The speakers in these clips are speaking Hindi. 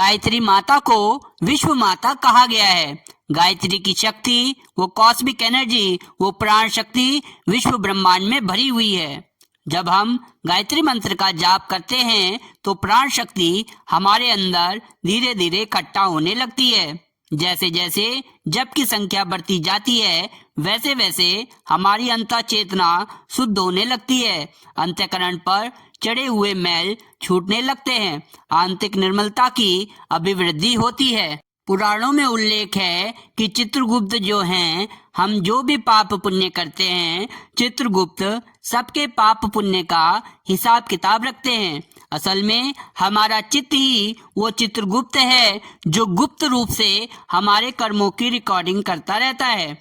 गायत्री माता को विश्व माता कहा गया है। गायत्री की शक्ति, वो कॉस्मिक एनर्जी, वो प्राण शक्ति विश्व ब्रह्मांड में भरी हुई है। जब हम गायत्री मंत्र का जाप करते हैं तो प्राण शक्ति हमारे अंदर धीरे धीरे इकट्ठा होने लगती है। जैसे जैसे जप की संख्या बढ़ती जाती है वैसे वैसे हमारी अंतः चेतना शुद्ध होने लगती है। अंतःकरण पर चढ़े हुए मैल छूटने लगते हैं। आंतरिक निर्मलता की अभिवृद्धि होती है। पुराणों में उल्लेख है कि चित्रगुप्त जो हैं, हम जो भी पाप पुण्य करते हैं, चित्रगुप्त सबके पाप पुण्य का हिसाब किताब रखते हैं। असल में हमारा चित्त ही वो चित्रगुप्त है जो गुप्त रूप से हमारे कर्मों की रिकॉर्डिंग करता रहता है।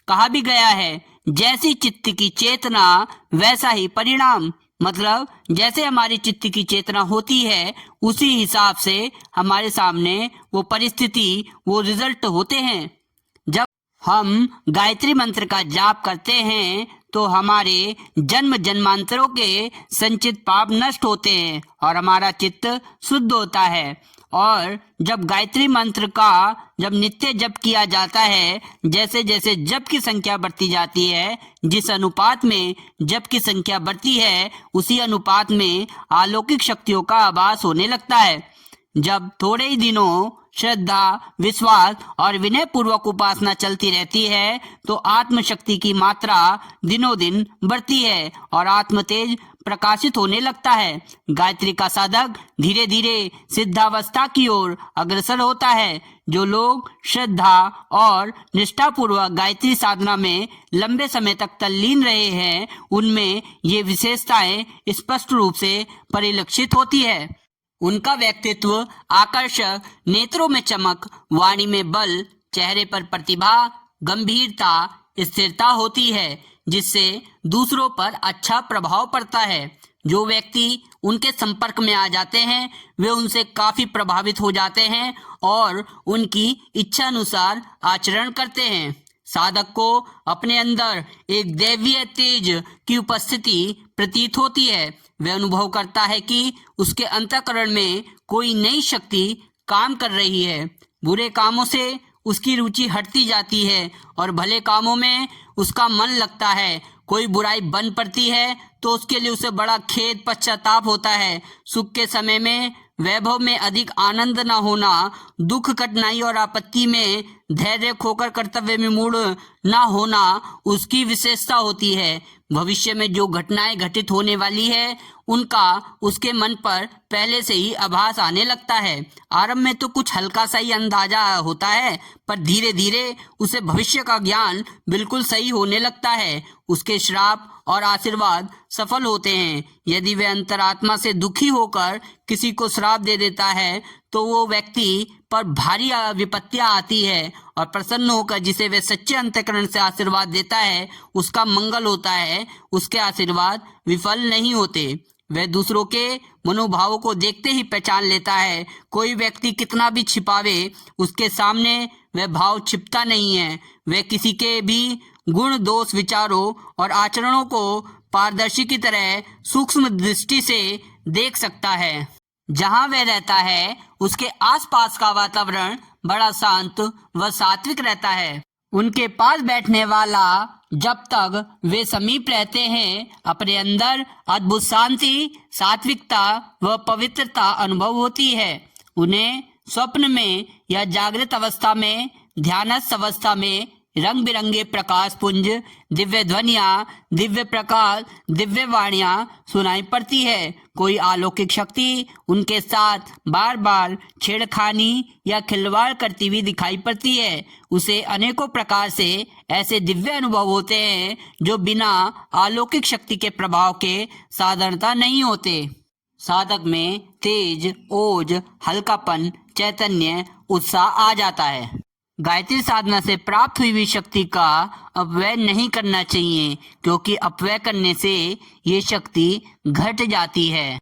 कहा भी गया है, जैसी चित्त की चेतना वैसा ही परिणाम। मतलब जैसे हमारी चित्त की चेतना होती है उसी हिसाब से हमारे सामने वो परिस्थिति, वो रिजल्ट होते हैं। जब हम गायत्री मंत्र का जाप करते हैं तो हमारे जन्म जन्मांतरों के संचित पाप नष्ट होते हैं और हमारा चित्त शुद्ध होता है। और जब गायत्री मंत्र का जब नित्य जप किया जाता है, जैसे जैसे जप की संख्या बढ़ती जाती है, जिस अनुपात में जप की संख्या बढ़ती है उसी अनुपात में अलौकिक शक्तियों का आभास होने लगता है। जब थोड़े ही दिनों श्रद्धा, विश्वास और विनय पूर्वक उपासना चलती रहती है तो आत्म शक्ति की मात्रा दिनों दिन बढ़ती है और आत्म तेज प्रकाशित होने लगता है। गायत्री का साधक धीरे धीरे सिद्धावस्था की ओर अग्रसर होता है। जो लोग श्रद्धा और निष्ठा पूर्वक गायत्री साधना में लंबे समय तक तल्लीन रहे हैं उनमें ये विशेषताएं स्पष्ट रूप से परिलक्षित होती है। उनका व्यक्तित्व आकर्षक, नेत्रों में चमक, वाणी में बल, चेहरे पर प्रतिभा, गंभीरता, स्थिरता होती है जिससे दूसरों पर अच्छा प्रभाव पड़ता है। जो व्यक्ति उनके संपर्क में आ जाते हैं वे उनसे काफी प्रभावित हो जाते हैं और उनकी इच्छा अनुसार आचरण करते हैं। साधक को अपने अंदर एक दैवीय तेज की उपस्थिति प्रतीत होती है। वह अनुभव करता है कि उसके अंतःकरण में कोई नई शक्ति काम कर रही है। बुरे कामों से उसकी रुचि हटती जाती है और भले कामों में उसका मन लगता है। कोई बुराई बन पड़ती है तो उसके लिए उसे बड़ा खेद, पश्चाताप होता है। सुख के समय में, वैभव में अधिक आनंद न होना, दुख, कठिनाई और आपत्ति में धैर्य खोकर कर्तव्य में मूढ़ न होना उसकी विशेषता होती है। भविष्य में जो घटनाएं घटित होने वाली है उनका उसके मन पर पहले से ही आभास आने लगता है। आरंभ में तो कुछ हल्का सा ही अंदाजा होता है पर धीरे धीरे उसे भविष्य का ज्ञान बिल्कुल सही होने लगता है। उसके श्राप और आशीर्वाद सफल होते हैं। यदि वह अंतरात्मा से दुखी होकर किसी को श्राप दे देता है तो वो व्यक्ति पर भारी विपत्तियां आती है और प्रसन्न होकर जिसे वे सच्चे अंतःकरण से आशीर्वाद देता है उसका मंगल होता है। उसके आशीर्वाद विफल नहीं होते। वह दूसरों के मनोभावों को देखते ही पहचान लेता है। कोई व्यक्ति कितना भी छिपावे उसके सामने वह भाव छिपता नहीं है। वह किसी के भी गुण, दोष, विचारों और आचरणों को पारदर्शी की तरह सूक्ष्म दृष्टि से देख सकता है। जहाँ वह रहता है उसके आसपास का वातावरण बड़ा शांत व सात्विक रहता है। उनके पास बैठने वाला जब तक वे समीप रहते हैं अपने अंदर अद्भुत शांति, सात्विकता व पवित्रता अनुभव होती है। उन्हें स्वप्न में या जागृत अवस्था में, ध्यानस्थ अवस्था में रंग बिरंगे प्रकाश पुंज, दिव्य ध्वनियाँ, दिव्य प्रकाश, दिव्य वाणियाँ सुनाई पड़ती है। कोई अलौकिक शक्ति उनके साथ बार बार छेड़खानी या खिलवाड़ करती हुई दिखाई पड़ती है। उसे अनेकों प्रकार से ऐसे दिव्य अनुभव होते हैं जो बिना अलौकिक शक्ति के प्रभाव के साधारणता नहीं होते। साधक में तेज, ओज, हल्कापन, चैतन्य, उत्साह आ जाता है। गायत्री साधना से प्राप्त हुई शक्ति का अपव्यय नहीं करना चाहिए क्योंकि अपव्यय करने से ये शक्ति घट जाती है।